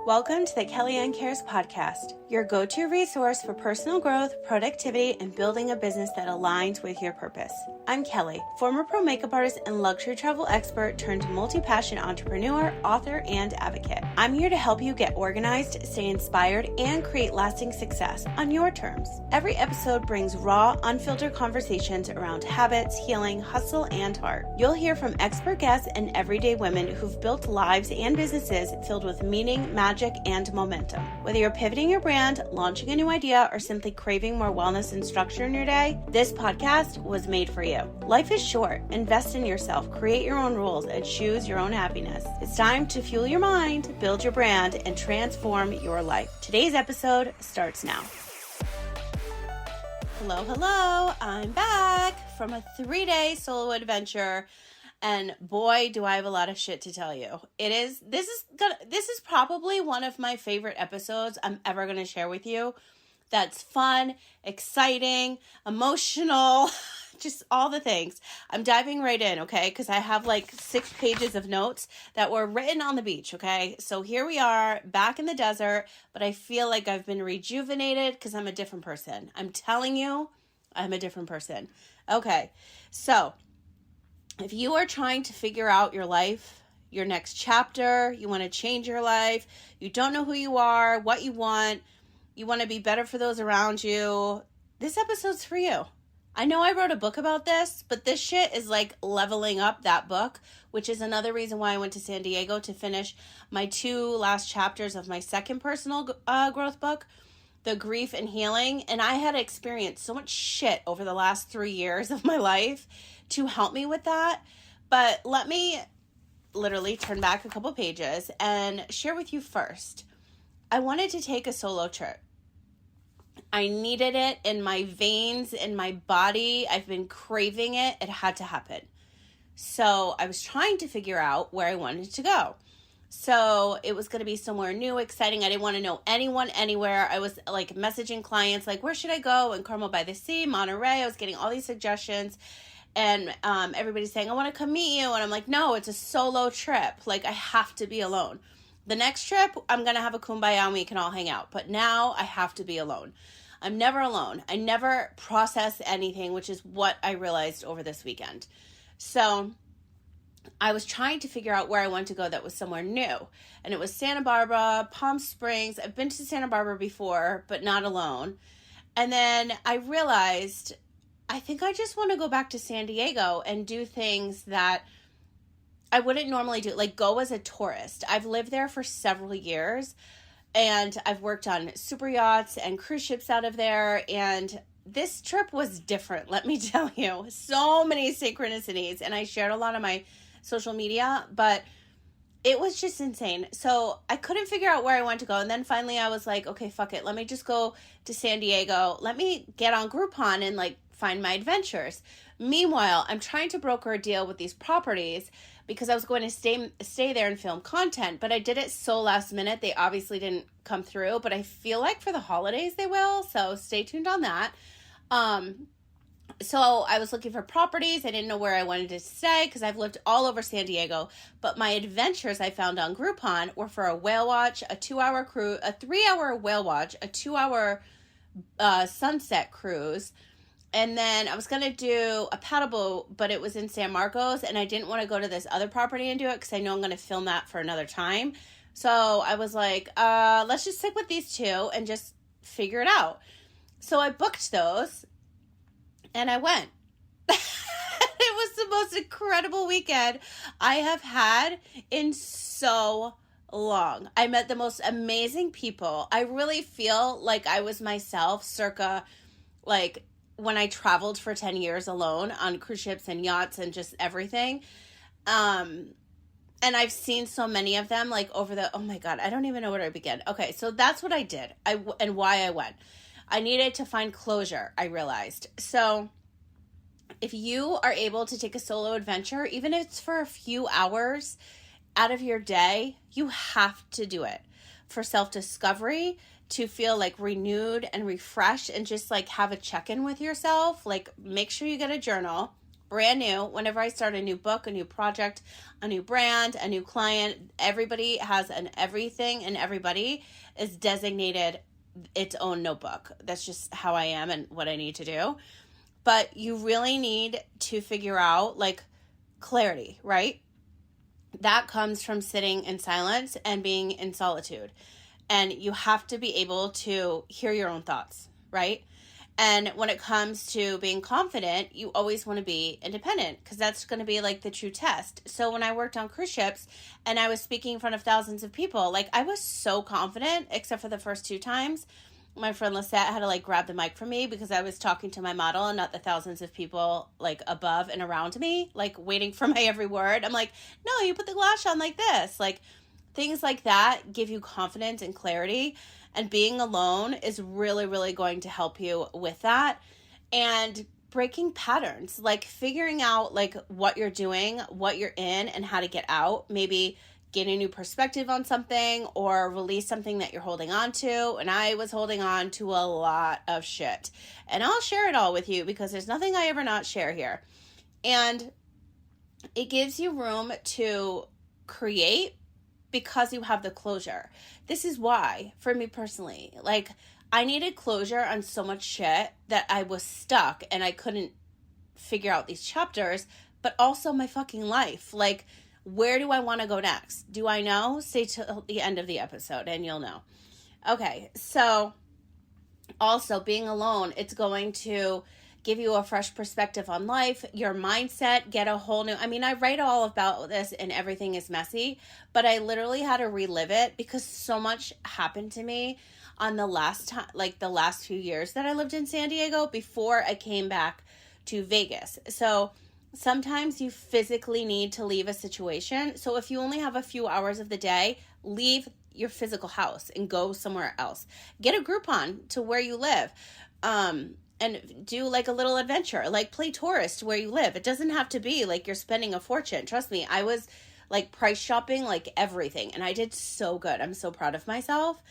Welcome to the Kellyanne Cares podcast, your go-to resource for personal growth, productivity, and building a business that aligns with your purpose. I'm Kelly, former pro makeup artist and luxury travel expert turned multi-passion entrepreneur, author, and advocate. I'm here to help you get organized, stay inspired, and create lasting success on your terms. Every episode brings raw, unfiltered conversations around habits, healing, hustle, and heart. You'll hear from expert guests and everyday women who've built lives and businesses filled with meaning, magic, and momentum. Whether you're pivoting your brand, launching a new idea, or simply craving more wellness and structure in your day, this podcast was made for you. Life is short. Invest in yourself, create your own rules, and choose your own happiness. It's time to fuel your mind, build your brand, and transform your life. Today's episode starts now. Hello, I'm back from a 3-day solo adventure. And boy, do I have a lot of shit to tell you. This is probably one of my favorite episodes I'm ever going to share with you. That's fun, exciting, emotional, just all the things. I'm diving right in, okay? Because I have like 6 pages of notes that were written on the beach, okay? So here we are back in the desert, but I feel like I've been rejuvenated because I'm a different person. I'm telling you, I'm a different person. Okay, so if you are trying to figure out your life, your next chapter, you want to change your life, you don't know who you are, what you want to be better for those around you, this episode's for you. I know I wrote a book about this, but this shit is like leveling up that book, which is another reason why I went to San Diego to finish my 2 last chapters of my second personal growth book, The Grief and Healing. And I had experienced so much shit over the last 3 years of my life to help me with that. But let me literally turn back a couple pages and share with you first. I wanted to take a solo trip. I needed it in my veins, in my body. I've been craving it. It had to happen. So I was trying to figure out where I wanted to go. So it was going to be somewhere new, exciting. I didn't want to know anyone anywhere. I was like messaging clients like, where should I go? In Carmel by the Sea, Monterey. I was getting all these suggestions. And everybody's saying, I want to come meet you. And I'm like, no, it's a solo trip. Like, I have to be alone. The next trip, I'm going to have a kumbaya and we can all hang out. But now I have to be alone. I'm never alone. I never process anything, which is what I realized over this weekend. So I was trying to figure out where I wanted to go that was somewhere new. And it was Santa Barbara, Palm Springs. I've been to Santa Barbara before, but not alone. And then I realized I think I just want to go back to San Diego and do things that I wouldn't normally do, like go as a tourist. I've lived there for several years and I've worked on super yachts and cruise ships out of there. And this trip was different, let me tell you. So many synchronicities, and I shared a lot on my social media, but it was just insane. So I couldn't figure out where I wanted to go. And then finally I was like, okay, fuck it. Let me just go to San Diego. Let me get on Groupon and like find my adventures. Meanwhile, I'm trying to broker a deal with these properties because I was going to stay there and film content, but I did it so last minute. They obviously didn't come through, but I feel like for the holidays they will. So stay tuned on that. So I was looking for properties. I didn't know where I wanted to stay because I've lived all over San Diego, but my adventures I found on Groupon were for a whale watch, a 2-hour cruise, a 3-hour whale watch, a 2-hour sunset cruise. And then I was going to do a paddle boat, but it was in San Marcos, and I didn't want to go to this other property and do it because I know I'm going to film that for another time. So I was like, let's just stick with these 2 and just figure it out. So I booked those, and I went. It was the most incredible weekend I have had in so long. I met the most amazing people. I really feel like I was myself circa like when I traveled for 10 years alone on cruise ships and yachts and just everything. And I've seen so many of them like over oh my God, I don't even know where to begin. Okay, so that's what I did and why I went. I needed to find closure, I realized. So if you are able to take a solo adventure, even if it's for a few hours out of your day, you have to do it for self-discovery, to feel like renewed and refreshed and just like have a check-in with yourself. Like make sure you get a journal, brand new, whenever I start a new book, a new project, a new brand, a new client, everybody has an everything, and everybody is designated its own notebook. That's just how I am and what I need to do. But you really need to figure out like clarity, right? That comes from sitting in silence and being in solitude. And you have to be able to hear your own thoughts, right? And when it comes to being confident, you always want to be independent because that's going to be like the true test. So when I worked on cruise ships and I was speaking in front of thousands of people, like I was so confident, except for the first 2 times. My friend Lisette had to like grab the mic from me because I was talking to my model and not the thousands of people like above and around me, like waiting for my every word. I'm like, no, you put the glass on like this. Like things like that give you confidence and clarity. And being alone is really, really going to help you with that. And breaking patterns, like figuring out like what you're doing, what you're in, and how to get out. Maybe get a new perspective on something or release something that you're holding on to. And I was holding on to a lot of shit. And I'll share it all with you because there's nothing I ever not share here. And it gives you room to create because you have the closure. This is why, for me personally, like I needed closure on so much shit that I was stuck and I couldn't figure out these chapters, but also my fucking life. Like, where do I want to go next? Do I know? Stay till the end of the episode and you'll know. Okay, so also being alone, it's going to give you a fresh perspective on life, your mindset, get a whole new, I mean, I write all about this and Everything is Messy, but I literally had to relive it because so much happened to me on the last time, like the last few years that I lived in San Diego before I came back to Vegas. So sometimes you physically need to leave a situation. So if you only have a few hours of the day, leave your physical house and go somewhere else. Get a Groupon to where you live. And do like a little adventure, like play tourist where you live. It doesn't have to be like you're spending a fortune. Trust me, I was like price shopping like everything and I did so good. I'm so proud of myself.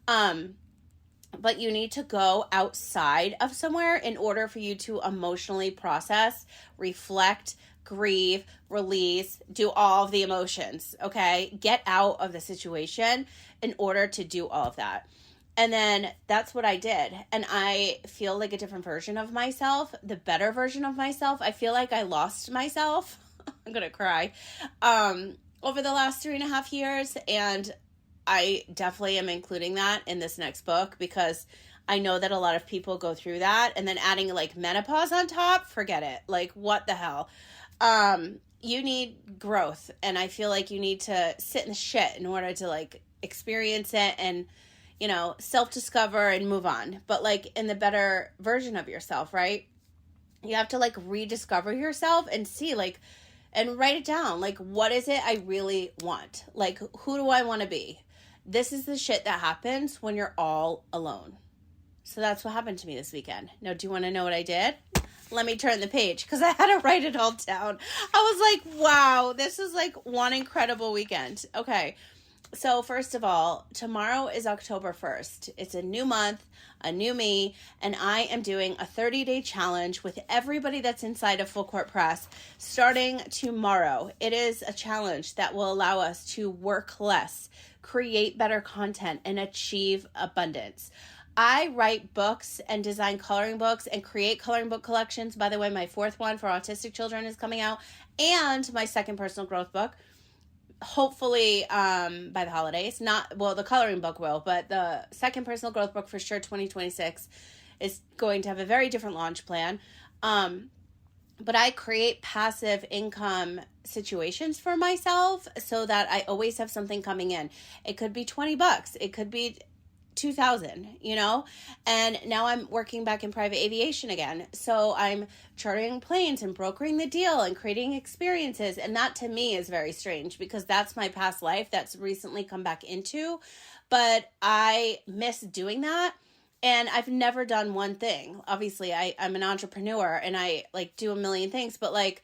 But you need to go outside of somewhere in order for you to emotionally process, reflect, grieve, release, do all of the emotions, okay? Get out of the situation in order to do all of that. And then that's what I did. And I feel like a different version of myself, the better version of myself. I feel like I lost myself. I'm going to cry. Over the last 3.5 years. And I definitely am including that in this next book because I know that a lot of people go through that. And then adding like menopause on top, forget it. Like, what the hell? You need growth. And I feel like you need to sit in the shit in order to like experience it and, you know, self-discover and move on. But like in the better version of yourself, right? You have to like rediscover yourself and see like, and write it down. Like, what is it I really want? Like, who do I want to be? This is the shit that happens when you're all alone. So that's what happened to me this weekend. Now, do you want to know what I did? Let me turn the page because I had to write it all down. I was like, wow, this is like one incredible weekend. Okay. So first of all, tomorrow is October 1st. It's a new month, a new me, and I am doing a 30-day challenge with everybody that's inside of Full Court Press starting tomorrow. It is a challenge that will allow us to work less, create better content, and achieve abundance. I write books and design coloring books and create coloring book collections. By the way, my 4th one for autistic children is coming out, and my 2nd personal growth book. Hopefully by the holidays. Not, well, the coloring book will, but the 2nd personal growth book for sure 2026 is going to have a very different launch plan. But I create passive income situations for myself so that I always have something coming in. It could be $20. It could be 2,000, you know, and now I'm working back in private aviation again. So I'm chartering planes and brokering the deal and creating experiences. And that to me is very strange because that's my past life that's recently come back into, but I miss doing that. And I've never done one thing. Obviously I'm an entrepreneur and I like do a million things, but like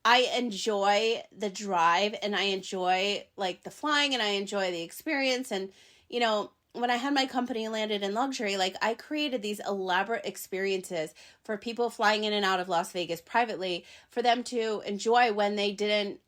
I enjoy the drive and I enjoy like the flying and I enjoy the experience. And, you know, when I had my company Landed in Luxury, like I created these elaborate experiences for people flying in and out of Las Vegas privately for them to enjoy when they didn't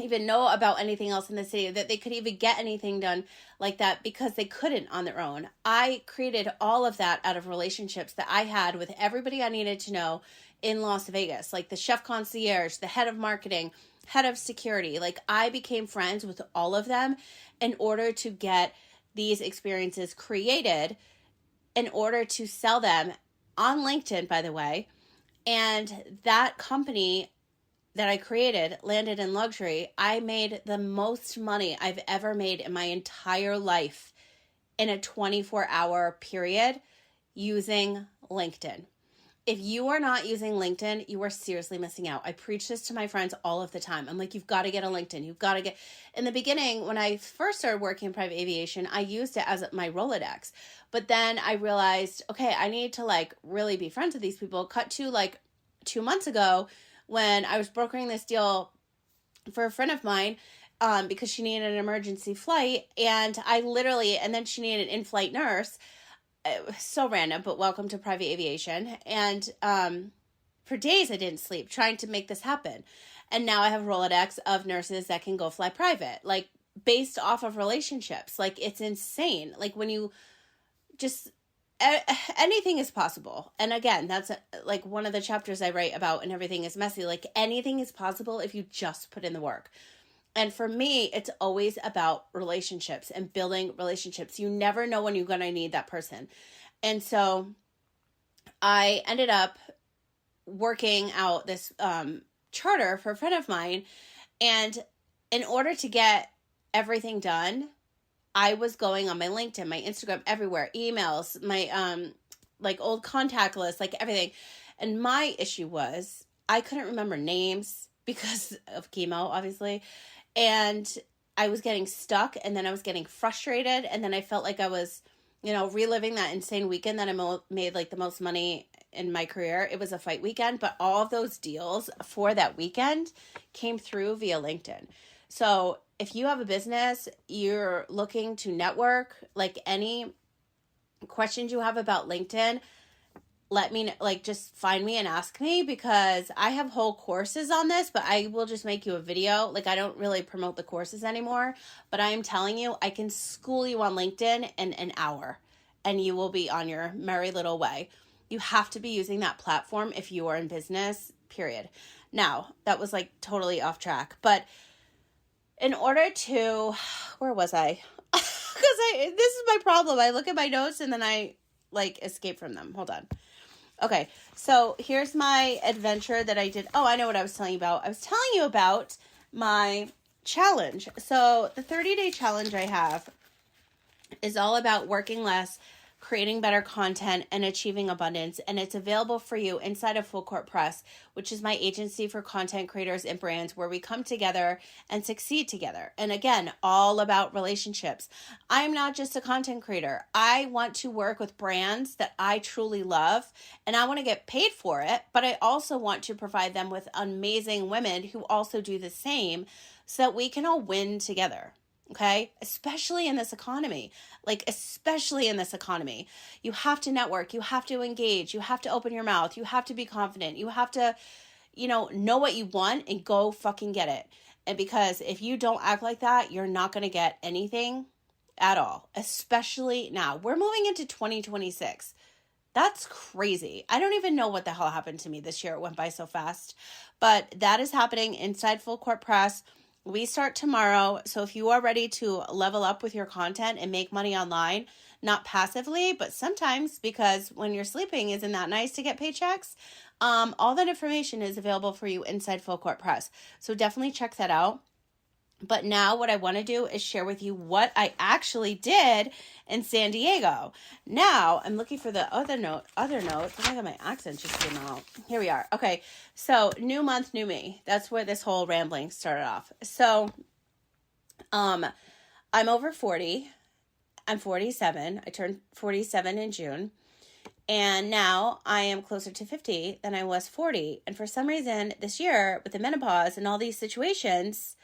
even know about anything else in the city, that they could even get anything done like that because they couldn't on their own. I created all of that out of relationships that I had with everybody I needed to know in Las Vegas, like the chef concierge, the head of marketing, head of security. Like I became friends with all of them in order to get these experiences created, in order to sell them on LinkedIn, by the way. And that company that I created, Landed in Luxury, I made the most money I've ever made in my entire life in a 24-hour period using LinkedIn. If you are not using LinkedIn, you are seriously missing out. I preach this to my friends all of the time. I'm like, you've got to get a LinkedIn. You've got to get... In the beginning, when I first started working in private aviation, I used it as my Rolodex. But then I realized, okay, I need to like really be friends with these people. Cut to like 2 months ago when I was brokering this deal for a friend of mine, because she needed an emergency flight, and then she needed an in-flight nurse. It was so random, but welcome to private aviation. And for days I didn't sleep trying to make this happen. And now I have a Rolodex of nurses that can go fly private, like based off of relationships. Like it's insane. Like when you just... anything is possible. And again, that's like one of the chapters I write about in Everything is Messy. Like anything is possible if you just put in the work. And for me, it's always about relationships and building relationships. You never know when you're going to need that person. And so I ended up working out this charter for a friend of mine. And in order to get everything done, I was going on my LinkedIn, my Instagram, everywhere, emails, my like old contact list, like everything. And my issue was I couldn't remember names because of chemo, obviously. And I was getting stuck, and then I was getting frustrated. And then I felt like I was, reliving that insane weekend that I made like the most money in my career. It was a fight weekend, but all of those deals for that weekend came through via LinkedIn. So if you have a business, you're looking to network, like any questions you have about LinkedIn, let me know, like just find me and ask me, because I have whole courses on this, but I will just make you a video. Like I don't really promote the courses anymore, but I am telling you, I can school you on LinkedIn in an hour and you will be on your merry little way. You have to be using that platform if you are in business, period. Now, that was like totally off track, but in order to, where was I? Because this is my problem. I look at my notes and then I like escape from them. Hold on. Okay, so here's my adventure that I did. Oh, I know what I was telling you about. I was telling you about my challenge. So the 30-day challenge I have is all about working less, creating better content, and achieving abundance. And it's available for you inside of Full Court Press, which is my agency for content creators and brands, where we come together and succeed together. And again, all about relationships. I'm not just a content creator. I want to work with brands that I truly love, and I want to get paid for it, but I also want to provide them with amazing women who also do the same, so that we can all win together. Okay, especially in this economy, you have to network, you have to engage, you have to open your mouth, you have to be confident, you have to, know what you want and go fucking get it. And because if you don't act like that, you're not going to get anything at all, especially now. We're moving into 2026. That's crazy. I don't even know what the hell happened to me this year. It went by so fast, but that is happening inside Full Court Press. We start tomorrow, so if you are ready to level up with your content and make money online, not passively, but sometimes, because when you're sleeping, isn't that nice to get paychecks? All that information is available for you inside Full Court Press, so definitely check that out. But now what I want to do is share with you what I actually did in San Diego. Now I'm looking for the other note. I think my accent just came out. Here we are. Okay. So new month, new me. That's where this whole rambling started off. So, I'm over 40. I'm 47. I turned 47 in June. And now I am closer to 50 than I was 40. And for some reason this year with the menopause and all these situations,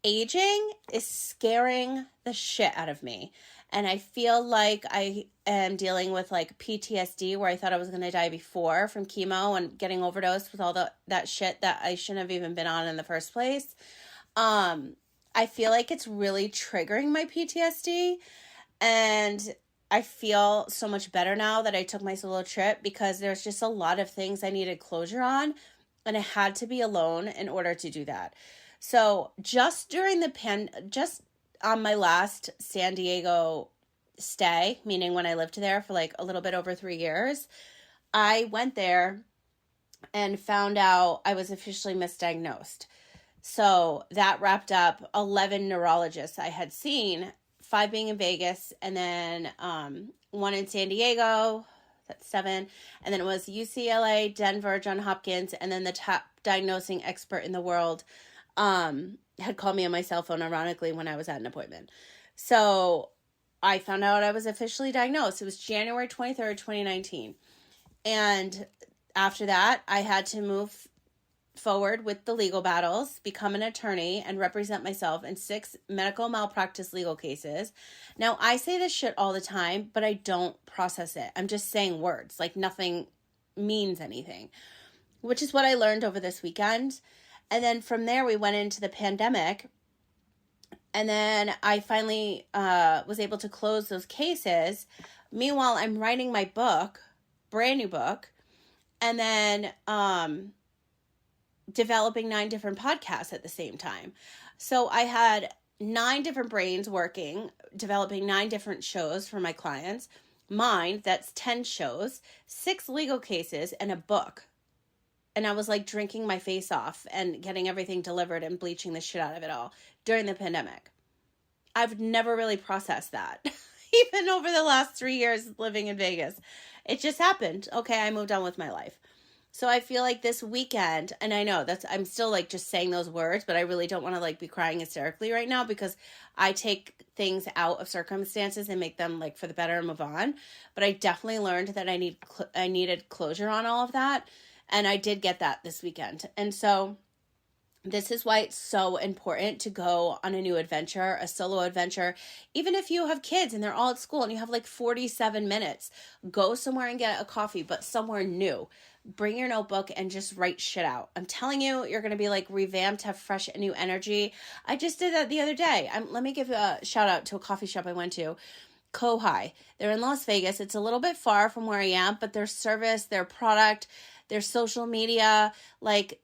aging is scaring the shit out of me. And I feel like I am dealing with like PTSD, where I thought I was going to die before from chemo and getting overdosed with all that shit that I shouldn't have even been on in the first place. I feel like it's really triggering my PTSD, and I feel so much better now that I took my solo trip, because there's just a lot of things I needed closure on, and I had to be alone in order to do that. So just just on my last San Diego stay, meaning when I lived there for like a little bit over 3 years, I went there and found out I was officially misdiagnosed. So that wrapped up 11 neurologists I had seen, 5 being in Vegas, and then 1 in San Diego. That's 7. And then it was UCLA, Denver, Johns Hopkins, and then the top diagnosing expert in the world had called me on my cell phone, ironically, when I was at an appointment. So I found out I was officially diagnosed. It was January 23rd, 2019. And after that, I had to move forward with the legal battles, become an attorney, and represent myself in 6 medical malpractice legal cases. Now, I say this shit all the time, but I don't process it. I'm just saying words, like nothing means anything, which is what I learned over this weekend. And then from there, we went into the pandemic. And then I finally was able to close those cases. Meanwhile, I'm writing my book, brand new book, and then developing 9 different podcasts at the same time. So I had 9 different brains working, developing 9 different shows for my clients. Mine, that's 10 shows, 6 legal cases, and a book. And I was like drinking my face off and getting everything delivered and bleaching the shit out of it all during the pandemic. I've never really processed that, even over the last 3 years living in Vegas. It just happened. Okay, I moved on with my life. So I feel like this weekend, and I know I'm still like just saying those words, but I really don't want to like be crying hysterically right now, because I take things out of circumstances and make them like for the better and move on. But I definitely learned that I needed closure on all of that. And I did get that this weekend. And so this is why it's so important to go on a new adventure, a solo adventure. Even if you have kids and they're all at school and you have like 47 minutes, go somewhere and get a coffee, but somewhere new. Bring your notebook and just write shit out. I'm telling you, you're going to be like revamped, have fresh and new energy. I just did that the other day. Let me give a shout out to a coffee shop I went to. Kohai. They're in Las Vegas. It's a little bit far from where I am, but their service, their product, their social media, like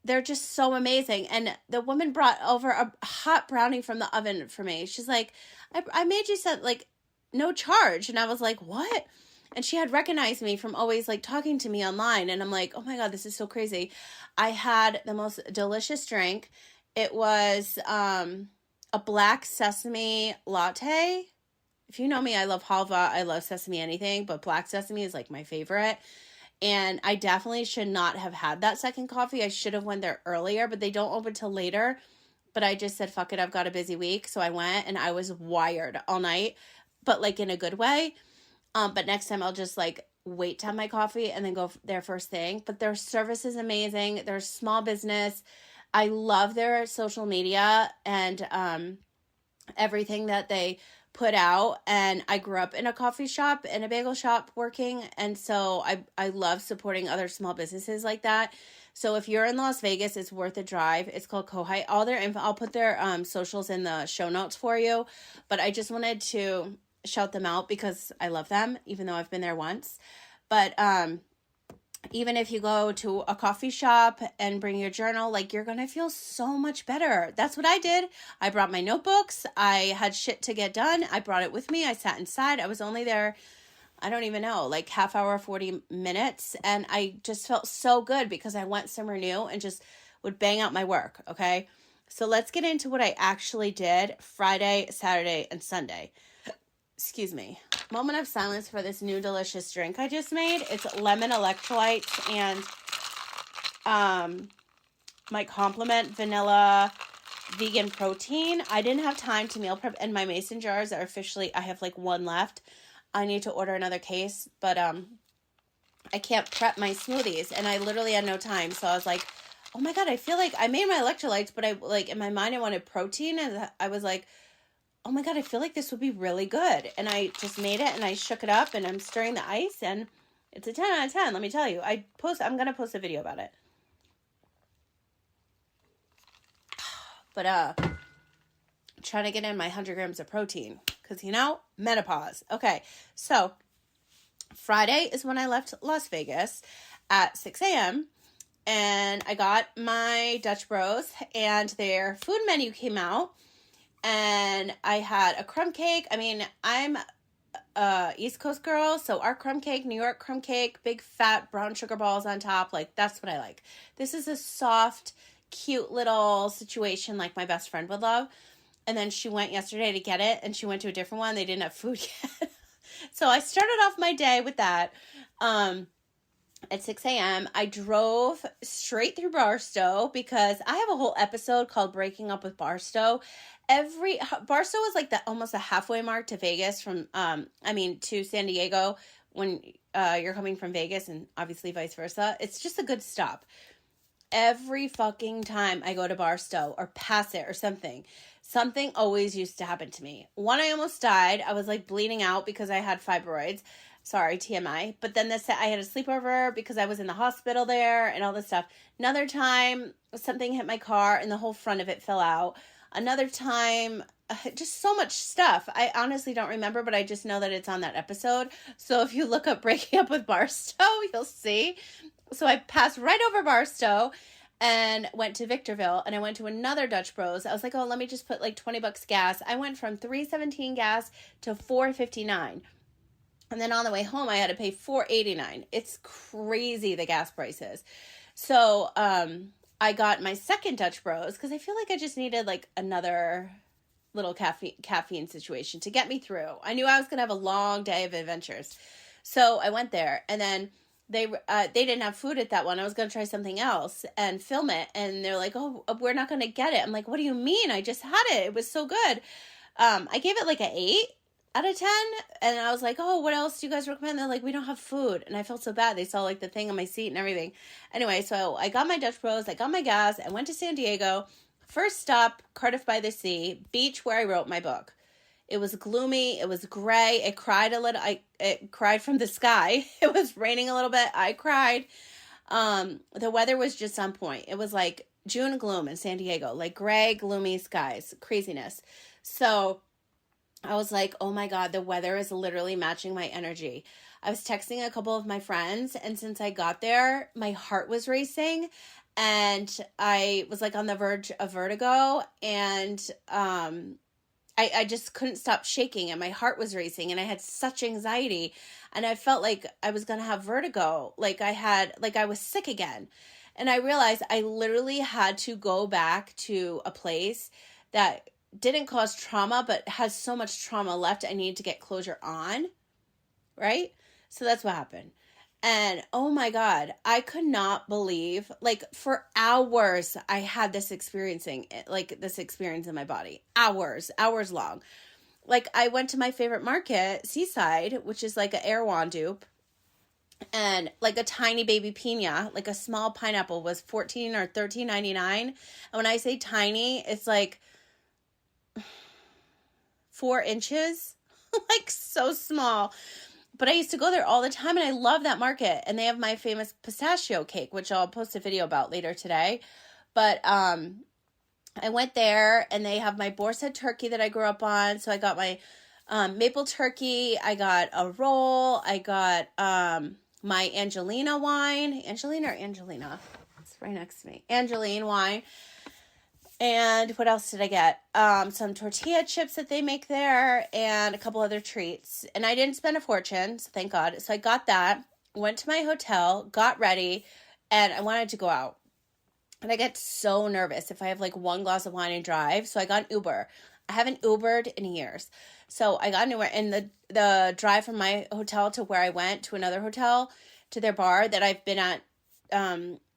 they're just so amazing. And the woman brought over a hot brownie from the oven for me. She's like, I made you some, like, no charge. And I was like, what? And she had recognized me from always like talking to me online. And I'm like, oh my God, this is so crazy. I had the most delicious drink. It was a black sesame latte. If you know me, I love halva. I love sesame anything, but black sesame is like my favorite. And I definitely should not have had that second coffee. I should have went there earlier, but they don't open till later. But I just said, fuck it, I've got a busy week. So I went and I was wired all night, but like in a good way. But next time I'll just like wait to have my coffee and then go there first thing. But their service is amazing. They're small business. I love their social media and everything that they put out. And I grew up in a coffee shop and a bagel shop working. And so I love supporting other small businesses like that. So if you're in Las Vegas, it's worth a drive. It's called Kohai. All their info, I'll put their socials in the show notes for you. But I just wanted to shout them out because I love them, even though I've been there once. But even if you go to a coffee shop and bring your journal, like you're going to feel so much better. That's what I did. I brought my notebooks. I had shit to get done. I brought it with me. I sat inside. I was only there, I don't even know, like half hour, 40 minutes. And I just felt so good because I went somewhere new and just would bang out my work. Okay. So let's get into what I actually did Friday, Saturday, and Sunday. Excuse me. Moment of silence for this new delicious drink I just made. It's lemon electrolytes and my Compliment vanilla vegan protein. I didn't have time to meal prep, and my mason jars are officially, I have like 1 left. I need to order another case, but I can't prep my smoothies, and I literally had no time. So I was like, oh my God, I feel like I made my electrolytes, but I like in my mind I wanted protein, and I was like, oh my God, I feel like this would be really good. And I just made it and I shook it up and I'm stirring the ice and it's a 10 out of 10, let me tell you. I'm going to post a video about it. But trying to get in my 100 grams of protein because, menopause. Okay, so Friday is when I left Las Vegas at 6 a.m. and I got my Dutch Bros and their food menu came out and I had a crumb cake. I mean, I'm a East Coast girl, so our crumb cake, New York crumb cake, big fat brown sugar balls on top, like that's what I like. This is a soft, cute little situation like my best friend would love. And then she went yesterday to get it and she went to a different one. They didn't have food yet. So I started off my day with that. At 6 a.m., I drove straight through Barstow because I have a whole episode called Breaking Up with Barstow. Barstow is like almost a halfway mark to Vegas to San Diego when you're coming from Vegas and obviously vice versa. It's just a good stop. Every fucking time I go to Barstow or pass it or something always used to happen to me. One, I almost died. I was like bleeding out because I had fibroids. Sorry, TMI. But then I had a sleepover because I was in the hospital there and all this stuff. Another time, something hit my car and the whole front of it fell out. Another time, just so much stuff. I honestly don't remember, but I just know that it's on that episode. So if you look up Breaking Up with Barstow, you'll see. So I passed right over Barstow and went to Victorville and I went to another Dutch Bros. I was like, oh, let me just put like $20 gas. I went from $3.17 gas to $4.59. And then on the way home, I had to pay $4.89. It's crazy, the gas prices. So I got my second Dutch Bros because I feel like I just needed like another little caffeine situation to get me through. I knew I was going to have a long day of adventures. So I went there and then they didn't have food at that one. I was going to try something else and film it. And they're like, oh, we're not going to get it. I'm like, what do you mean? I just had it. It was so good. I gave it like an 8 out of 10. And I was like, oh, what else do you guys recommend? They're like, we don't have food. And I felt so bad. They saw like the thing on my seat and everything. Anyway, so I got my Dutch Bros. I got my gas. I went to San Diego. First stop, Cardiff by the Sea, beach where I wrote my book. It was gloomy. It was gray. It cried a little. It cried from the sky. It was raining a little bit. I cried. The weather was just on point. It was like June gloom in San Diego, like gray, gloomy skies, craziness. So I was like, oh my God, the weather is literally matching my energy. I was texting a couple of my friends, and since I got there, my heart was racing, and I was like on the verge of vertigo, and I just couldn't stop shaking, and my heart was racing, and I had such anxiety, and I felt like I was going to have vertigo, like I was sick again. And I realized I literally had to go back to a place that didn't cause trauma, but has so much trauma left I need to get closure on, right? So that's what happened. And oh my God, I could not believe, like for hours, I had this experience in my body. Hours long. Like I went to my favorite market, Seaside, which is like an Erewhon dupe. And like a tiny baby pina, like a small pineapple was $14 or $13.99. And when I say tiny, it's like 4 inches, like so small. But I used to go there all the time and I love that market. And they have my famous pistachio cake, which I'll post a video about later today. But I went there and they have my boar's head turkey that I grew up on. So I got my maple turkey. I got a roll. I got my Angelina wine. Angelina or Angelina? It's right next to me. Angeline wine. And what else did I get? Some tortilla chips that they make there and a couple other treats. And I didn't spend a fortune, so thank God. So I got that, went to my hotel, got ready, and I wanted to go out. And I get so nervous if I have like one glass of wine and drive. So I got an Uber. I haven't Ubered in years. So I got an Uber. And the drive from my hotel to where I went to another hotel to their bar that I've been at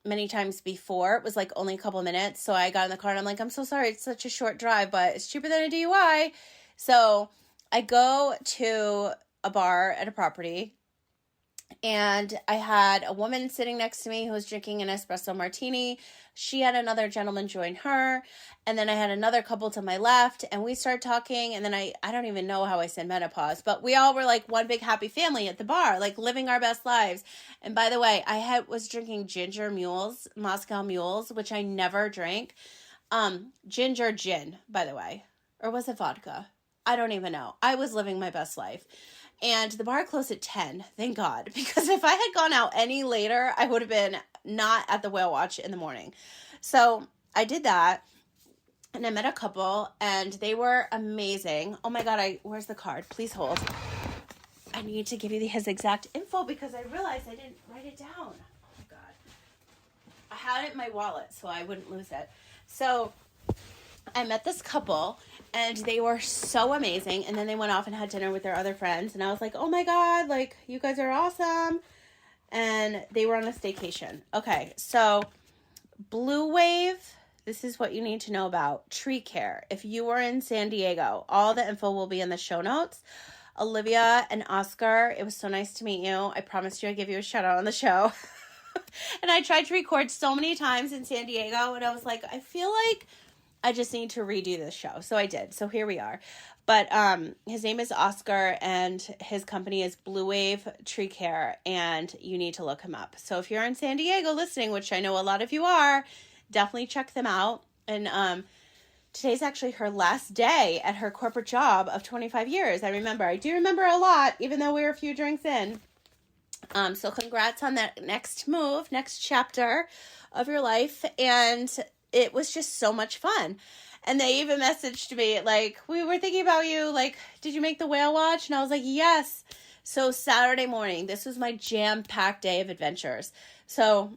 many times before, it was like only a couple of minutes. So I got in the car and I'm like, I'm so sorry, it's such a short drive, but it's cheaper than a DUI. So I go to a bar at a property And I had a woman sitting next to me who was drinking an espresso martini. She had another gentleman join her. And then I had another couple to my left. And we started talking. And then I don't even know how I said menopause. But we all were like one big happy family at the bar, like living our best lives. And by the way, was drinking ginger mules, Moscow mules, which I never drink. Ginger gin, by the way. Or was it vodka? I don't even know. I was living my best life. And the bar closed at 10, thank God. Because if I had gone out any later, I would have been not at the whale watch in the morning. So I did that. And I met a couple, and they were amazing. Oh my God, where's the card? Please hold. I need to give you his exact info because I realized I didn't write it down. Oh my God. I had it in my wallet so I wouldn't lose it. So I met this couple, and they were so amazing. And then they went off and had dinner with their other friends. And I was like, oh my God, like, you guys are awesome. And they were on a staycation. Okay, so Blue Wave, this is what you need to know about tree care. If you were in San Diego, all the info will be in the show notes. Olivia and Oscar, it was so nice to meet you. I promised you I'd give you a shout out on the show. And I tried to record so many times in San Diego, and I was like, I feel like I just need to redo this show. So I did. So here we are. But his name is Oscar, and his company is Blue Wave Tree Care, and you need to look him up. So if you're in San Diego listening, which I know a lot of you are, definitely check them out. And today's actually her last day at her corporate job of 25 years. I do remember a lot, even though we were a few drinks in. So congrats on that next move, next chapter of your life. And it was just so much fun. And they even messaged me, like, we were thinking about you, like, did you make the whale watch? And I was like, yes. So Saturday morning, this was my jam-packed day of adventures. So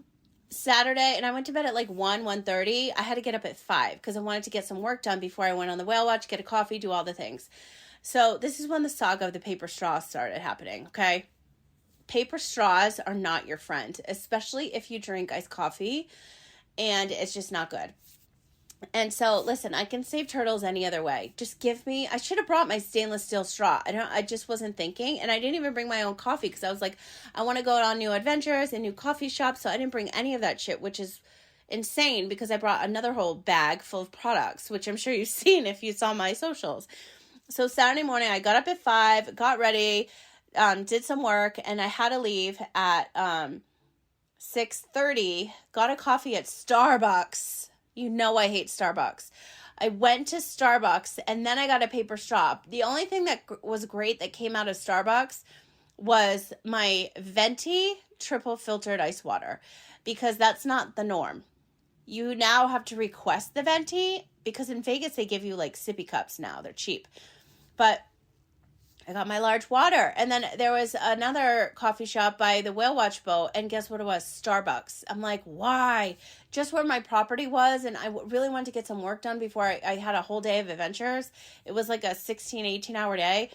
Saturday, and I went to bed at like 1:30. I had to get up at 5 because I wanted to get some work done before I went on the whale watch, get a coffee, do all the things. So this is when the saga of the paper straws started happening, okay? Paper straws are not your friend, especially if you drink iced coffee, and it's just not good. And so, listen, I can save turtles any other way. Just I should have brought my stainless steel straw. I just wasn't thinking, and I didn't even bring my own coffee because I was like, I want to go on new adventures and new coffee shops, so I didn't bring any of that shit, which is insane because I brought another whole bag full of products, which I'm sure you've seen if you saw my socials. So Saturday morning, I got up at 5, got ready, did some work, and I had to leave at 6:30, got a coffee at Starbucks. You know I hate Starbucks. I went to Starbucks, and then I got a paper straw. The only thing that was great that came out of Starbucks was my venti triple filtered ice water, because that's not the norm. You now have to request the venti, because in Vegas they give you like sippy cups now. They're cheap. But I got my large water. And then there was another coffee shop by the whale watch boat. And guess what it was? Starbucks. I'm like, why? Just where my property was. And I really wanted to get some work done before I had a whole day of adventures. It was like a 16, 18 hour day.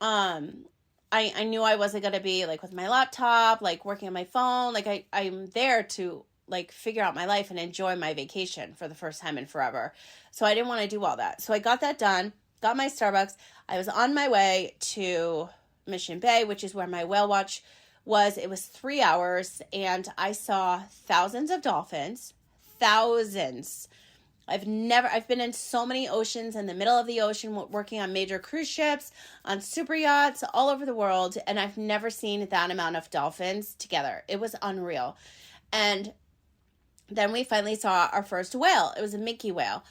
I knew I wasn't going to be like with my laptop, like working on my phone. Like I'm there to like figure out my life and enjoy my vacation for the first time in forever. So I didn't want to do all that. So I got that done. Got my Starbucks. I was on my way to Mission Bay, which is where my whale watch was. It was 3 hours, and I saw thousands of dolphins. Thousands. I've been in so many oceans, in the middle of the ocean, working on major cruise ships, on super yachts, all over the world, and I've never seen that amount of dolphins together. It was unreal. And then we finally saw our first whale. It was a minke whale.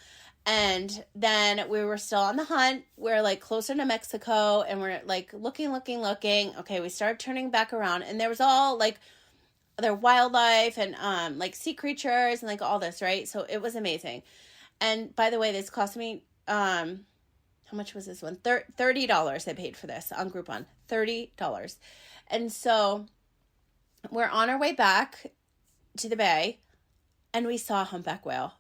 And then we were still on the hunt. We're like closer to Mexico, and we're like looking. Okay, we started turning back around, and there was all like other wildlife and like sea creatures and like all this, right? So it was amazing. And by the way, this cost me how much was this one? $30 I paid for this on Groupon. $30. And so we're on our way back to the bay, and we saw a humpback whale.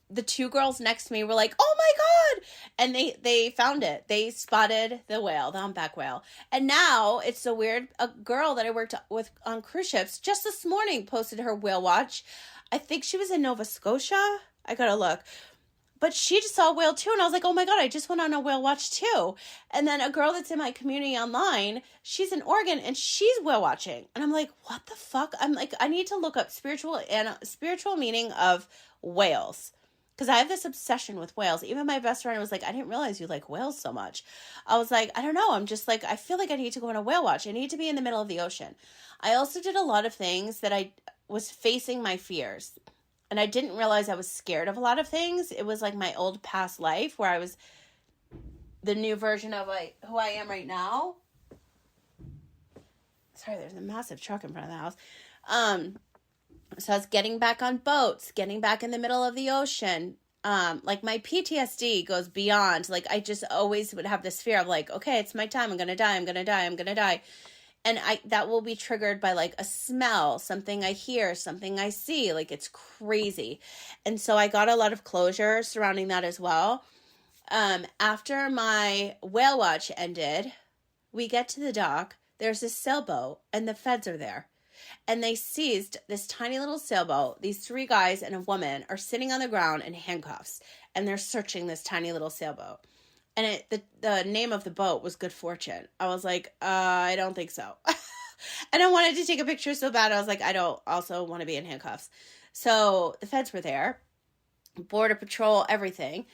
The two girls next to me were like, oh my God. And they found it. They spotted the whale, the humpback whale. And now it's so weird. A girl that I worked with on cruise ships just this morning posted her whale watch. I think she was in Nova Scotia. I gotta look. but she just saw a whale too. And I was like, oh my God, I just went on a whale watch too. And then a girl that's in my community online, she's in Oregon and she's whale watching. And I'm like, what the fuck? I'm like, I need to look up spiritual meaning of whales. Because I have this obsession with whales. Even my best friend was like, I didn't realize you like whales so much. I was like, I don't know. I'm just like, I feel like I need to go on a whale watch. I need to be in the middle of the ocean. I also did a lot of things that I was facing my fears. And I didn't realize I was scared of a lot of things. It was like my old past life where I was the new version of like who I am right now. Sorry, there's a massive truck in front of the house. So I was getting back on boats, getting back in the middle of the ocean. Like my PTSD goes beyond, like I just always would have this fear of like, okay, it's my time. I'm going to die. I'm going to die. I'm going to die. And that will be triggered by like a smell, something I hear, something I see. Like it's crazy. And so I got a lot of closure surrounding that as well. After my whale watch ended, we get to the dock. There's this sailboat and the feds are there. And they seized this tiny little sailboat. These 3 guys and a woman are sitting on the ground in handcuffs. And they're searching this tiny little sailboat. And the name of the boat was Good Fortune. I was like, I don't think so. And I wanted to take a picture so bad. I was like, I don't also want to be in handcuffs. So the feds were there. Border Patrol, everything.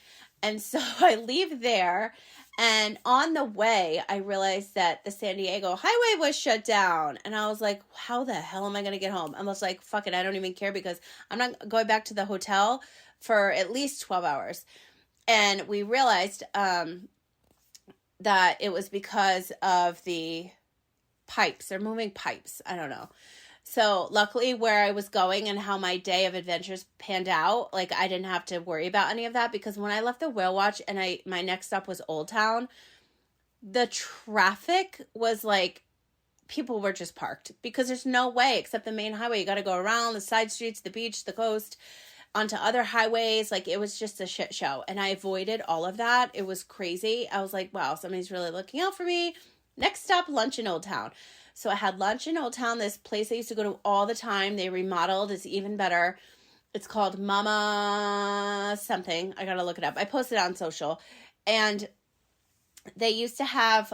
And so I leave there. And on the way, I realized that the San Diego highway was shut down. And I was like, how the hell am I going to get home? I was like, fuck it, I don't even care because I'm not going back to the hotel for at least 12 hours. And we realized that it was because of the pipes. They're moving pipes. I don't know. So luckily where I was going and how my day of adventures panned out, like I didn't have to worry about any of that because when I left the whale watch and my next stop was Old Town, the traffic was like people were just parked because there's no way except the main highway. You got to go around the side streets, the beach, the coast, onto other highways. Like it was just a shit show. And I avoided all of that. It was crazy. I was like, wow, somebody's really looking out for me. Next stop, lunch in Old Town. So I had lunch in Old Town, this place I used to go to all the time. They remodeled. It's even better. It's called Mama something. I got to look it up. I posted it on social. And they used to have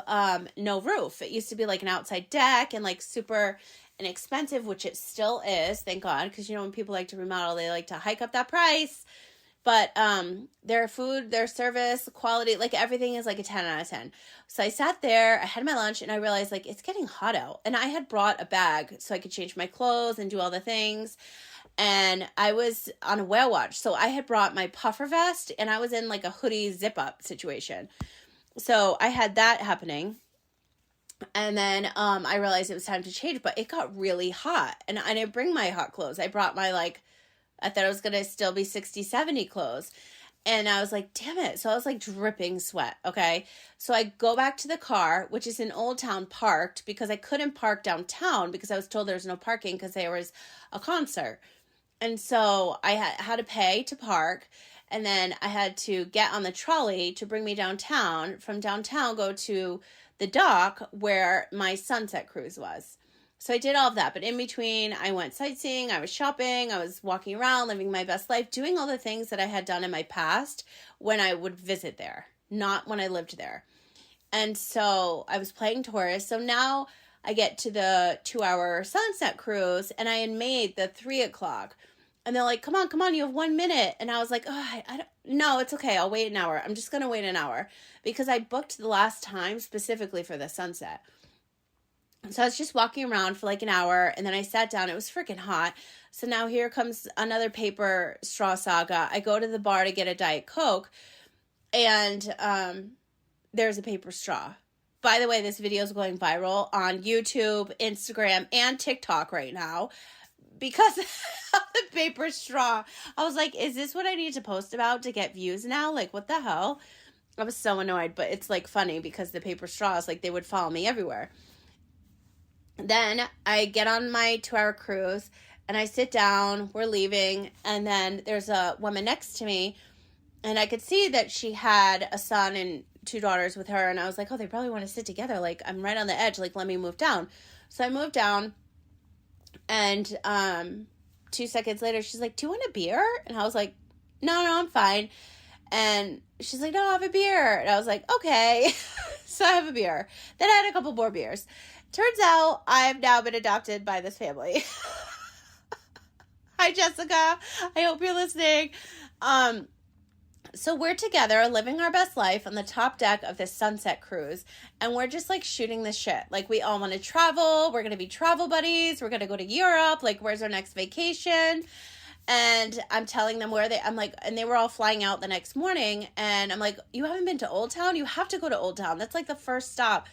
no roof. It used to be like an outside deck and like super inexpensive, which it still is, thank God. Because, you know, when people like to remodel, they like to hike up that price. But their food, their service, quality, like everything is like a 10 out of 10. So I sat there, I had my lunch, and I realized like it's getting hot out. And I had brought a bag so I could change my clothes and do all the things. And I was on a whale watch. So I had brought my puffer vest and I was in like a hoodie zip up situation. So I had that happening. And then I realized it was time to change, but it got really hot. And I didn't bring my hot clothes. I brought my I thought it was going to still be 60, 70 clothes. And I was like, damn it. So I was like dripping sweat. Okay. So I go back to the car, which is in Old Town parked because I couldn't park downtown because I was told there was no parking because there was a concert. And so I had to pay to park. And then I had to get on the trolley to bring me downtown. From downtown, go to the dock where my sunset cruise was. So I did all of that, but in between, I went sightseeing, I was shopping, I was walking around, living my best life, doing all the things that I had done in my past when I would visit there, not when I lived there. And so I was playing tourist. So now I get to the 2-hour sunset cruise, and I had made the 3 o'clock. And they're like, come on, you have 1 minute. And I was like, oh, I don't, no, it's okay. I'll wait an hour. I'm just going to wait an hour because I booked the last time specifically for the sunset. So I was just walking around for like an hour and then I sat down. It was freaking hot. So now here comes another paper straw saga. I go to the bar to get a Diet Coke and there's a paper straw. By the way, this video is going viral on YouTube, Instagram, and TikTok right now because of the paper straw. I was like, is this what I need to post about to get views now? Like, what the hell? I was so annoyed, but it's like funny because the paper straws, like they would follow me everywhere. Then I get on my 2-hour cruise and I sit down, we're leaving, and then there's a woman next to me and I could see that she had a son and 2 daughters with her and I was like, oh, they probably want to sit together. Like, I'm right on the edge. Like, let me move down. So I moved down and 2 seconds later, she's like, do you want a beer? And I was like, no, I'm fine. And she's like, no, I'll have a beer. And I was like, okay. So I have a beer. Then I had a couple more beers. Turns out I've now been adopted by this family. Hi, Jessica. I hope you're listening. So we're together living our best life on the top deck of this sunset cruise. And we're just like shooting the shit. Like we all want to travel. We're going to be travel buddies. We're going to go to Europe. Like where's our next vacation? And I'm telling them I'm like, and they were all flying out the next morning. And I'm like, you haven't been to Old Town? You have to go to Old Town. That's like the first stop.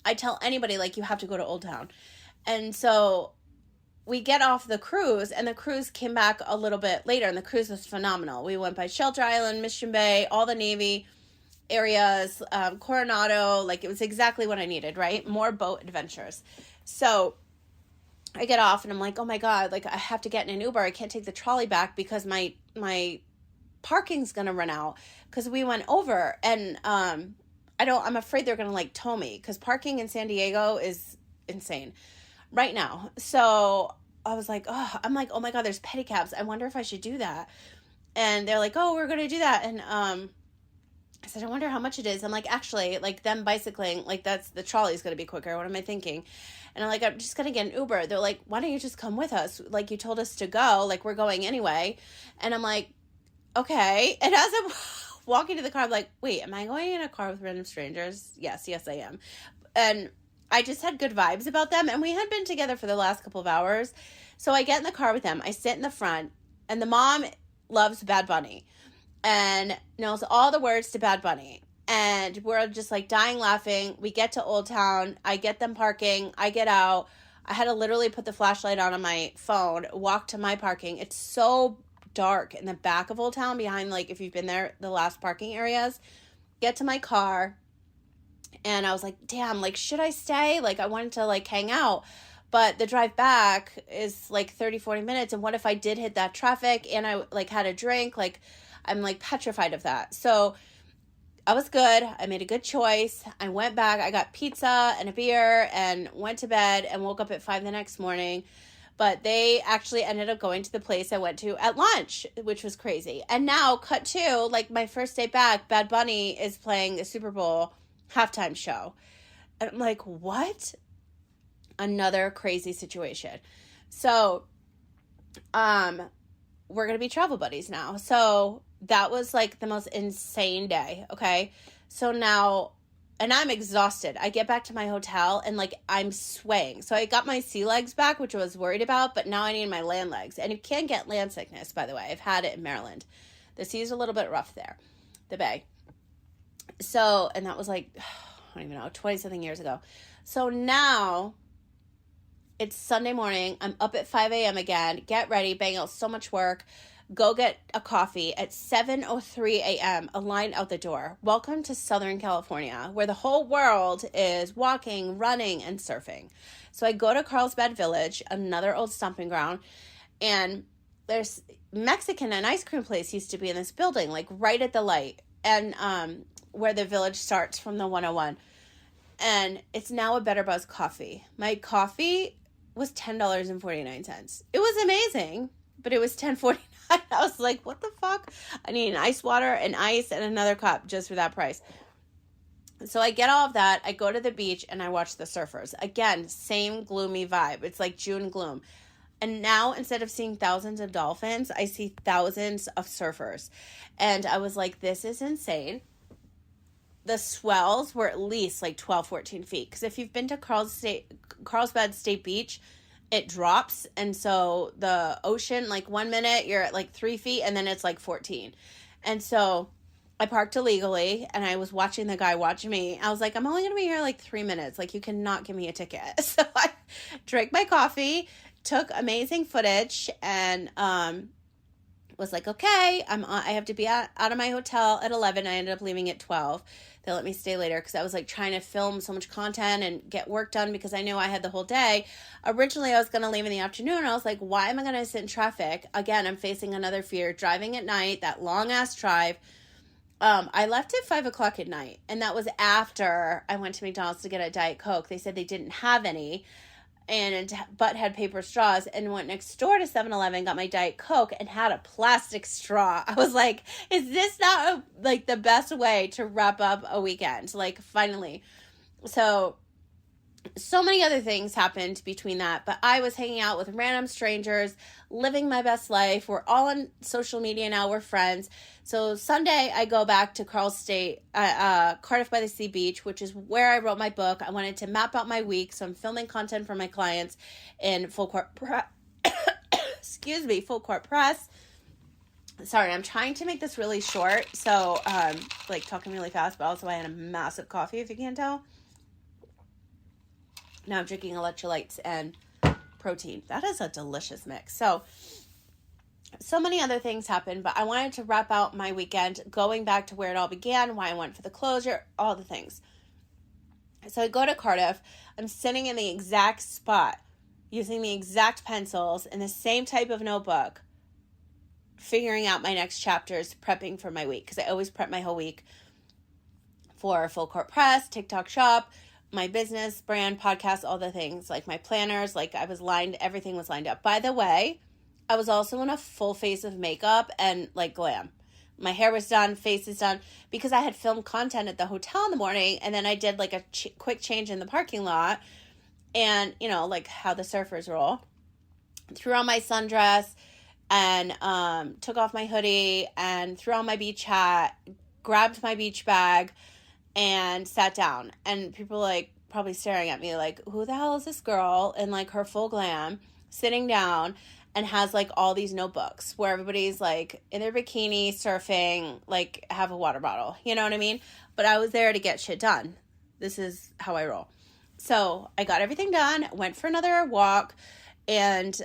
I tell anybody, like, you have to go to Old Town. And so we get off the cruise, and the cruise came back a little bit later, and the cruise was phenomenal. We went by Shelter Island, Mission Bay, all the Navy areas, Coronado. Like, it was exactly what I needed, right? More boat adventures. So I get off, and I'm like, oh my God, like, I have to get in an Uber. I can't take the trolley back because my parking's going to run out because we went over. And I'm afraid they're going to, like, tow me because parking in San Diego is insane right now. So I was like, oh my God, there's pedicabs. I wonder if I should do that. And they're like, oh, we're going to do that. And I said, I wonder how much it is. I'm like, actually, like them bicycling, like the trolley's going to be quicker. What am I thinking? And I'm like, I'm just going to get an Uber. They're like, why don't you just come with us? Like you told us to go, like we're going anyway. And I'm like, okay. And as I'm walking to the car, I'm like, wait, am I going in a car with random strangers? Yes, I am. And I just had good vibes about them. And we had been together for the last couple of hours. So I get in the car with them. I sit in the front. And the mom loves Bad Bunny and knows all the words to Bad Bunny. And we're just like dying laughing. We get to Old Town. I get them parking. I get out. I had to literally put the flashlight on my phone, walk to my parking. It's so dark in the back of Old Town behind, like, if you've been there, the last parking areas. Get to my car. And I was like, damn, like, should I stay? Like, I wanted to, like, hang out. But the drive back is, like, 30, 40 minutes. And what if I did hit that traffic and I, like, had a drink? Like, I'm, like, petrified of that. So I was good. I made a good choice. I went back. I got pizza and a beer and went to bed and woke up at 5 the next morning. But they actually ended up going to the place I went to at lunch, which was crazy. And now, cut to, like, my first day back, Bad Bunny is playing the Super Bowl halftime show. And I'm like, what? Another crazy situation. So, we're going to be travel buddies now. So that was like the most insane day. Okay. So now, and I'm exhausted. I get back to my hotel and like I'm swaying. So I got my sea legs back, which I was worried about, but now I need my land legs. And you can get land sickness, by the way. I've had it in Maryland. The sea's a little bit rough there, the bay. So, and that was like, I don't even know, 20 something years ago. So now it's Sunday morning. I'm up at 5 a.m. again. Get ready. Bang out so much work. Go get a coffee at 7:03 a.m. A line out the door. Welcome to Southern California, where the whole world is walking, running, and surfing. So I go to Carlsbad Village, another old stomping ground, and there's Mexican and ice cream place used to be in this building, like right at the light, and where the village starts from the 101. And it's now a Better Buzz coffee. My coffee was $10.49. It was amazing, but it was $10.49. I was like, what the fuck? I need an ice water, an ice, and another cup just for that price. So I get all of that. I go to the beach and I watch the surfers. Again, same gloomy vibe. It's like June gloom. And now, instead of seeing thousands of dolphins, I see thousands of surfers. And I was like, this is insane. The swells were at least like 12, 14 feet. Because if you've been to Carlsbad State Beach, it drops. And so the ocean, like 1 minute, you're at like 3 feet, and then it's like 14. And so I parked illegally, and I was watching the guy watch me. I was like, I'm only going to be here like 3 minutes. Like, you cannot give me a ticket. So I drank my coffee, took amazing footage, and was like, okay, I have to be out of my hotel at 11. I ended up leaving at 12. They let me stay later because I was like trying to film so much content and get work done because I knew I had the whole day. Originally, I was going to leave in the afternoon. I was like, why am I going to sit in traffic? Again, I'm facing another fear. Driving at night, that long-ass drive. I left at 5 o'clock at night, and that was after I went to McDonald's to get a Diet Coke. They said they didn't have any. but had paper straws, and went next door to 7-Eleven, got my Diet Coke, and had a plastic straw. I was like, is this not like the best way to wrap up a weekend? Like, finally. So many other things happened between that, but I was hanging out with random strangers, living my best life. We're all on social media now. We're friends. So Sunday, I go back to Cardiff by the Sea Beach, which is where I wrote my book. I wanted to map out my week, so I'm filming content for my clients in full court press. Full court press. Sorry, I'm trying to make this really short, so like talking really fast, but also I had a massive coffee, if you can't tell. Now I'm drinking electrolytes and protein. That is a delicious mix. So many other things happened, but I wanted to wrap out my weekend going back to where it all began, why I went for the closure, all the things. So I go to Cardiff. I'm sitting in the exact spot, using the exact pencils in the same type of notebook, figuring out my next chapters, prepping for my week, because I always prep my whole week for full court press, TikTok shop, my business, brand, podcast, all the things, like my planners, like everything was lined up. By the way, I was also in a full face of makeup and like glam. My hair was done, face is done, because I had filmed content at the hotel in the morning, and then I did like a quick change in the parking lot, and like how the surfers roll. Threw on my sundress and took off my hoodie and threw on my beach hat, grabbed my beach bag, and sat down. And people like probably staring at me like, who the hell is this girl in like her full glam sitting down and has like all these notebooks where everybody's like in their bikini surfing, like have a water bottle, you know what I mean? But I was there to get shit done. This is how I roll. So I got everything done, went for another walk, and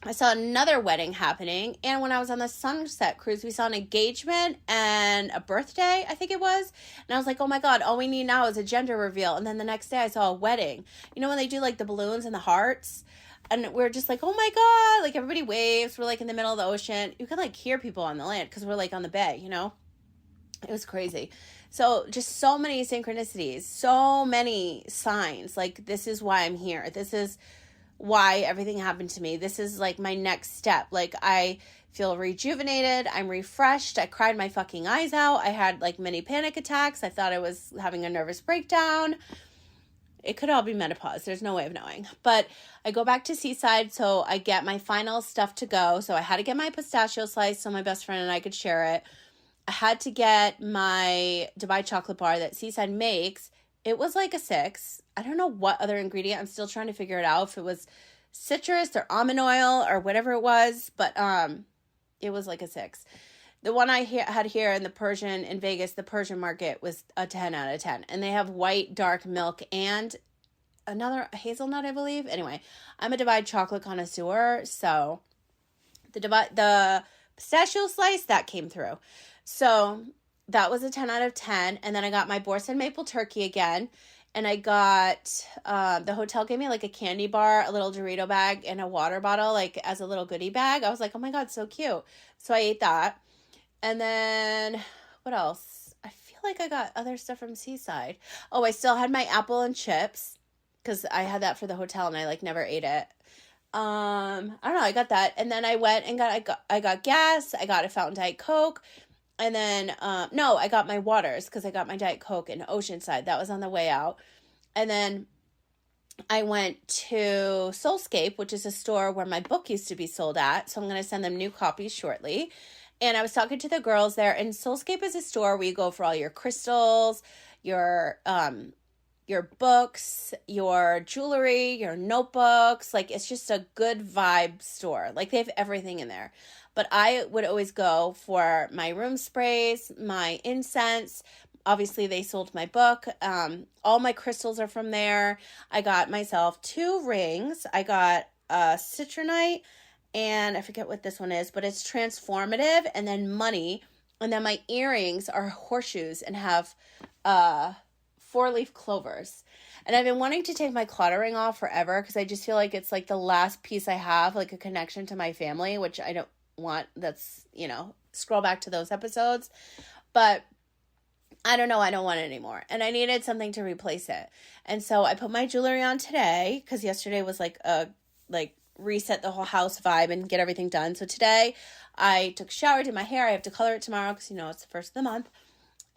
I saw another wedding happening, and when I was on the Sunset Cruise, we saw an engagement and a birthday, I think it was, and I was like, oh my god, all we need now is a gender reveal. And then the next day I saw a wedding, when they do like the balloons and the hearts, and we're just like, oh my god, like everybody waves, we're like in the middle of the ocean, you can like hear people on the land because we're like on the bay, it was crazy. So just so many synchronicities, so many signs, like this is why I'm here, this is why everything happened to me. This is like my next step. Like I feel rejuvenated. I'm refreshed. I cried my fucking eyes out. I had like mini panic attacks. I thought I was having a nervous breakdown. It could all be menopause. There's no way of knowing. But I go back to Seaside, so I get my final stuff to go. So I had to get my pistachio slice so my best friend and I could share it. I had to get my Dubai chocolate bar that Seaside makes. It was like a 6. I don't know what other ingredient. I'm still trying to figure it out. If it was citrus or almond oil or whatever it was. But it was like a 6. The one I had here in Vegas, the Persian market, was a 10 out of 10. And they have white dark milk and another hazelnut, I believe. Anyway, I'm a Dubai chocolate connoisseur. So the pistachio slice, that came through. So that was a 10 out of 10. And then I got my Boursin maple turkey again. And I got, the hotel gave me like a candy bar, a little Dorito bag, and a water bottle, like as a little goodie bag. I was like, oh my God, so cute. So I ate that. And then what else? I feel like I got other stuff from Seaside. Oh, I still had my apple and chips because I had that for the hotel and I like never ate it. I don't know. I got that. And then I went and I got gas. I got a Fountain Diet Coke. And then, no, I got my waters because I got my Diet Coke in Oceanside. That was on the way out. And then I went to Soulscape, which is a store where my book used to be sold at. So I'm going to send them new copies shortly. And I was talking to the girls there. And Soulscape is a store where you go for all your crystals, your books, your jewelry, your notebooks. Like, it's just a good vibe store. Like, they have everything in there. But I would always go for my room sprays, my incense. Obviously, they sold my book. All my crystals are from there. I got myself 2 rings. I got a citronite, and I forget what this one is, but it's transformative, and then money. And then my earrings are horseshoes and have 4-leaf clovers. And I've been wanting to take my cluttering off forever because I just feel like it's like the last piece I have, like a connection to my family, which I don't want. That's, scroll back to those episodes. But I don't know, I don't want it anymore. And I needed something to replace it. And so I put my jewelry on today because yesterday was like a reset the whole house vibe and get everything done. So today I took a shower, did my hair. I have to color it tomorrow because, it's the first of the month.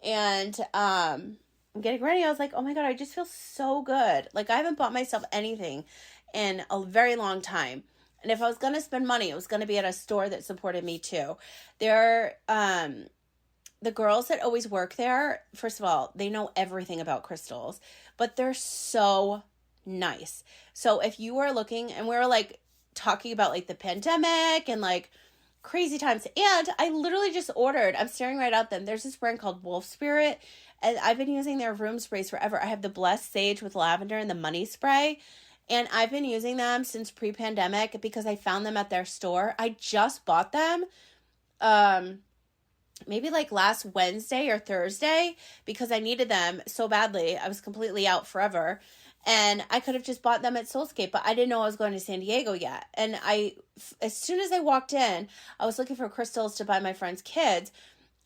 And I'm getting ready. I was like, oh my God, I just feel so good. Like, I haven't bought myself anything in a very long time. And if I was going to spend money, it was going to be at a store that supported me too. The girls that always work there, first of all, they know everything about crystals, but they're so nice. So if you are looking, and we're like talking about like the pandemic and like crazy times, and I literally just ordered, I'm staring right at them. There's this brand called Wolf Spirit, and I've been using their room sprays forever. I have the Blessed Sage with lavender and the Money Spray, and I've been using them since pre-pandemic because I found them at their store. I just bought them maybe like last Wednesday or Thursday because I needed them so badly. I was completely out forever. And I could have just bought them at Soulscape, but I didn't know I was going to San Diego yet. And as soon as I walked in, I was looking for crystals to buy my friend's kids.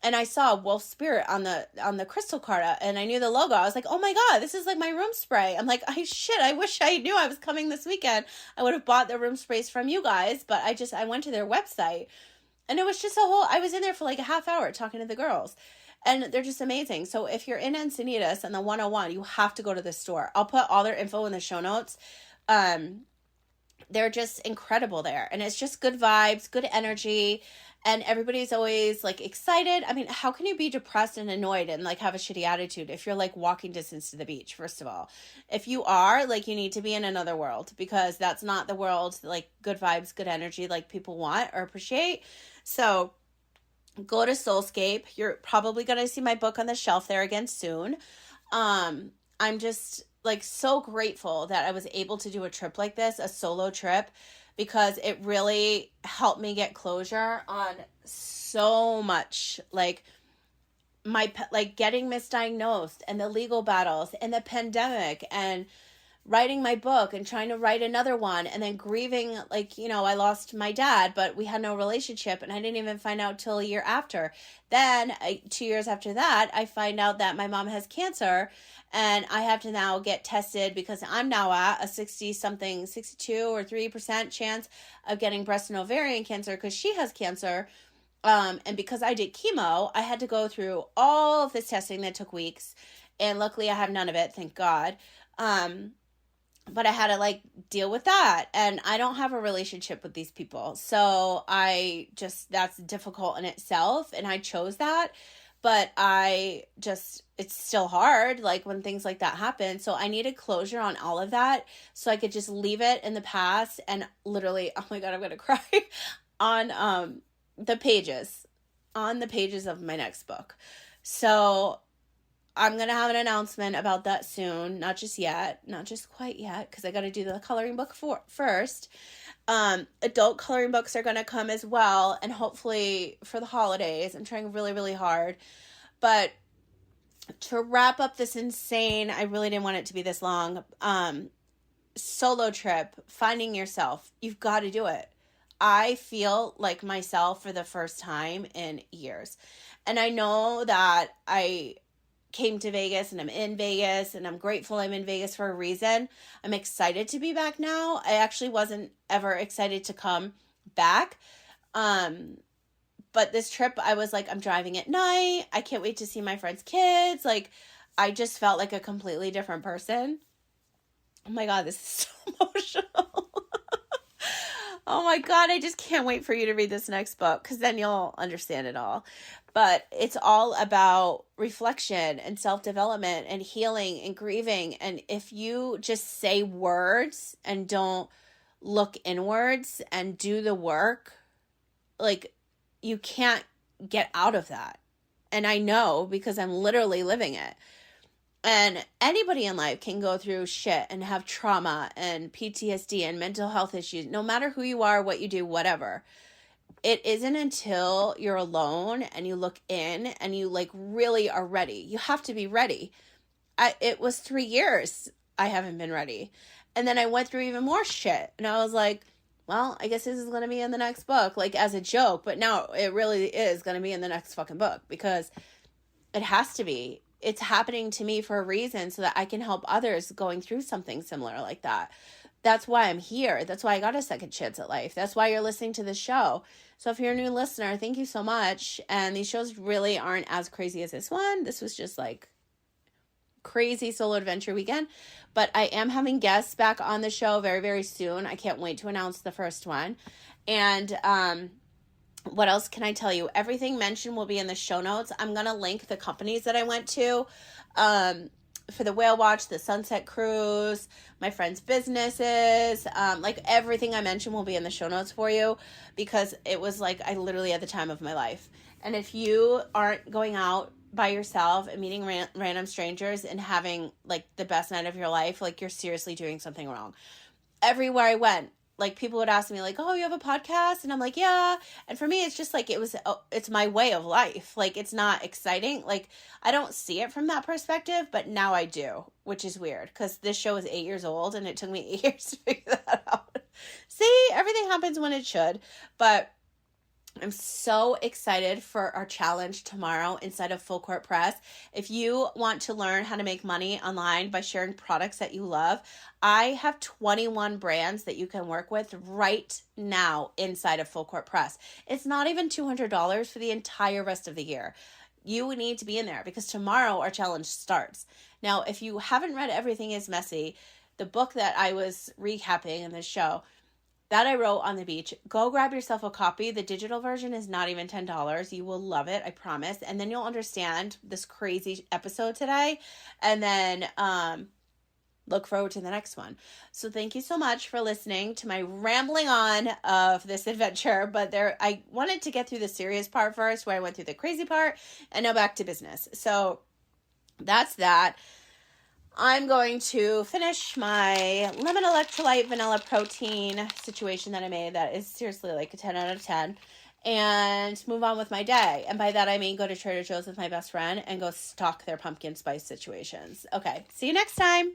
And I saw Wolf Spirit on the crystal card, and I knew the logo. I was like, oh my God, this is like my room spray. I'm like, I wish I knew I was coming this weekend. I would have bought the room sprays from you guys, but I went to their website. And it was just I was in there for like a half hour talking to the girls. And they're just amazing. So if you're in Encinitas and the 101, you have to go to the store. I'll put all their info in the show notes. They're just incredible there. And it's just good vibes, good energy. And everybody's always like excited. I mean, how can you be depressed and annoyed and like have a shitty attitude if you're like walking distance to the beach, first of all? If you are, like, you need to be in another world because that's not the world, like good vibes, good energy, like people want or appreciate. So go to Soulscape. You're probably going to see my book on the shelf there again soon. I'm just like so grateful that I was able to do a trip like this, a solo trip, because it really helped me get closure on so much, like getting misdiagnosed and the legal battles and the pandemic and writing my book and trying to write another one and then grieving, like, I lost my dad, but we had no relationship and I didn't even find out till a year after. Then 2 years after that, I find out that my mom has cancer and I have to now get tested because I'm now at a 62 or 3% chance of getting breast and ovarian cancer because she has cancer. And because I did chemo, I had to go through all of this testing that took weeks. And luckily I have none of it, thank God. But I had to like deal with that, and I don't have a relationship with these people. So that's difficult in itself, and I chose that, but it's still hard, like when things like that happen. So I needed closure on all of that so I could just leave it in the past and literally, oh my God, I'm going to cry on the pages of my next book. So I'm going to have an announcement about that soon. Not just quite yet, because I got to do the coloring book first. Adult coloring books are going to come as well, and hopefully for the holidays. I'm trying really, really hard. But to wrap up this insane, I really didn't want it to be this long, solo trip, finding yourself, you've got to do it. I feel like myself for the first time in years. And I know that I came to Vegas and I'm in Vegas and I'm grateful I'm in Vegas for a reason. I'm excited to be back now. I actually wasn't ever excited to come back. But this trip, I was like, I'm driving at night. I can't wait to see my friends' kids. Like, I just felt like a completely different person. Oh my God, this is so emotional. Oh my God, I just can't wait for you to read this next book because then you'll understand it all. But it's all about reflection and self-development and healing and grieving. And if you just say words and don't look inwards and do the work, like, you can't get out of that. And I know because I'm literally living it. And anybody in life can go through shit and have trauma and PTSD and mental health issues, no matter who you are, what you do, whatever. It isn't until you're alone and you look in and you like really are ready. You have to be ready. It was 3 years I haven't been ready. And then I went through even more shit. And I was like, well, I guess this is going to be in the next book, like as a joke. But now it really is going to be in the next fucking book because it has to be. it's happening to me for a reason so that I can help others going through something similar like that. That's why I'm here. That's why I got a second chance at life. That's why you're listening to this show. So if you're a new listener, thank you so much. And these shows really aren't as crazy as this one. This was just like crazy solo adventure weekend. But I am having guests back on the show very, very soon. I can't wait to announce the first one. And what else can I tell you? Everything mentioned will be in the show notes. I'm going to link the companies that I went to for the whale watch, the sunset cruise, my friends' businesses, like everything I mentioned will be in the show notes for you, because it was like I literally had the time of my life. And if you aren't going out by yourself and meeting random strangers and having like the best night of your life, like you're seriously doing something wrong. Everywhere I went, like people would ask me like, oh, you have a podcast? And I'm like, yeah. And for me, it's just like, it's my way of life. Like, it's not exciting. Like, I don't see it from that perspective, but now I do, which is weird because this show is 8 years old and it took me 8 years to figure that out. See, everything happens when it should. But I'm so excited for our challenge tomorrow inside of Full Court Press. If you want to learn how to make money online by sharing products that you love, I have 21 brands that you can work with right now inside of Full Court Press. It's not even $200 for the entire rest of the year. You need to be in there because tomorrow our challenge starts. Now, if you haven't read Everything is Messy, the book that I was recapping in this show, that I wrote on the beach, go grab yourself a copy. The digital version is not even $10. You will love it, I promise. And then you'll understand this crazy episode today. And then look forward to the next one. So thank you so much for listening to my rambling on of this adventure. But I wanted to get through the serious part first, where I went through the crazy part, and now back to business. So that's that. I'm going to finish my lemon electrolyte vanilla protein situation that I made that is seriously like a 10 out of 10 and move on with my day. And by that, I mean go to Trader Joe's with my best friend and go stock their pumpkin spice situations. Okay, see you next time.